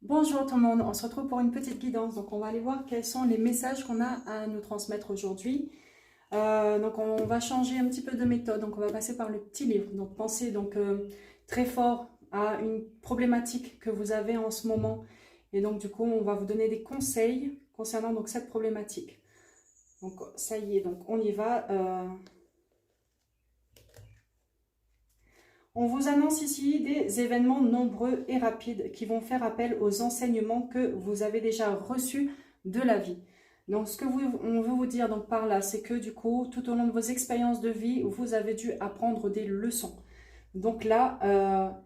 Bonjour tout le monde, on se retrouve pour une petite guidance. Donc on va aller voir quels sont les messages qu'on a à nous transmettre aujourd'hui. Donc on va changer un petit peu de méthode. Donc on va passer par le petit livre. Donc pensez très fort à une problématique que vous avez en ce moment. Et donc du coup on va vous donner des conseils concernant donc cette problématique. Donc ça y est, donc on y va. On vous annonce ici des événements nombreux et rapides qui vont faire appel aux enseignements que vous avez déjà reçus de la vie. Donc, ce que on veut vous dire donc par là, c'est que du coup, tout au long de vos expériences de vie, vous avez dû apprendre des leçons. Donc là,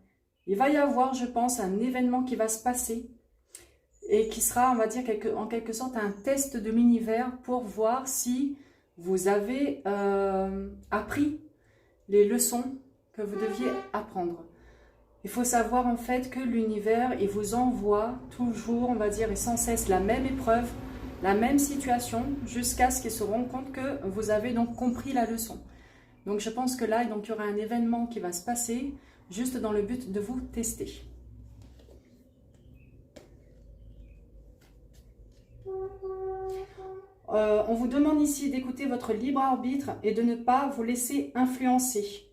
il va y avoir, je pense, un événement qui va se passer et qui sera, on va dire, en quelque sorte, un test de l'univers pour voir si vous avez appris les leçons que vous deviez apprendre. Il faut savoir en fait que l'univers, il vous envoie toujours, on va dire, et sans cesse la même épreuve, la même situation, jusqu'à ce qu'ils se rendent compte que vous avez donc compris la leçon. Donc je pense que là, donc, il y aura un événement qui va se passer, juste dans le but de vous tester. On vous demande ici d'écouter votre libre arbitre et de ne pas vous laisser influencer.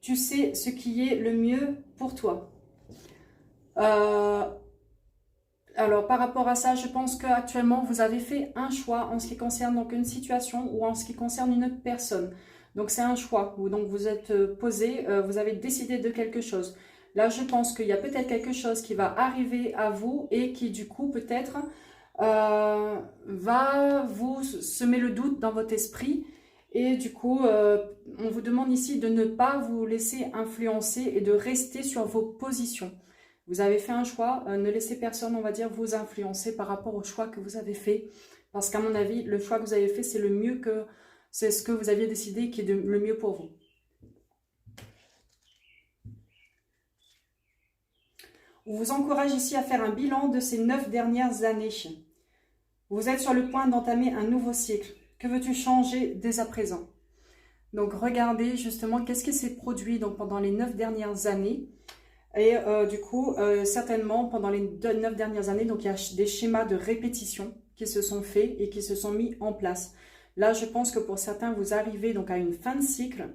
Tu sais ce qui est le mieux pour toi. Alors, par rapport à ça, je pense qu'actuellement, vous avez fait un choix en ce qui concerne donc une situation ou en ce qui concerne une autre personne. Donc, c'est un choix. Donc, vous êtes posé, vous avez décidé de quelque chose. Là, je pense qu'il y a peut-être quelque chose qui va arriver à vous et qui, du coup, peut-être va vous semer le doute dans votre esprit. Et du coup, on vous demande ici de ne pas vous laisser influencer et de rester sur vos positions. Vous avez fait un choix, ne laissez personne, on va dire, vous influencer par rapport au choix que vous avez fait. Parce qu'à mon avis, le choix que vous avez fait, c'est le mieux que, c'est ce que vous aviez décidé qui est le mieux pour vous. On vous encourage ici à faire un bilan de ces 9 dernières années. Vous êtes sur le point d'entamer un nouveau cycle. Que veux-tu changer dès à présent? Donc, regardez justement qu'est-ce qui s'est produit donc, pendant les 9 dernières années. Et du coup, certainement, pendant les 9 dernières années, donc, il y a des schémas de répétition qui se sont faits et qui se sont mis en place. Là, je pense que pour certains, vous arrivez donc, à une fin de cycle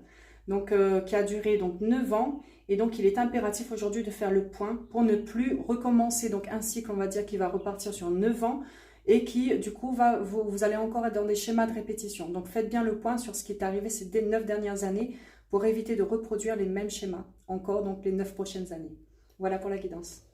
donc, qui a duré donc, 9 ans. Et donc, il est impératif aujourd'hui de faire le point pour ne plus recommencer donc, un cycle, on va dire, qui va repartir sur 9 ans. Et qui, du coup, vous allez encore être dans des schémas de répétition. Donc, faites bien le point sur ce qui est arrivé ces 9 dernières années pour éviter de reproduire les mêmes schémas encore, donc les 9 prochaines années. Voilà pour la guidance.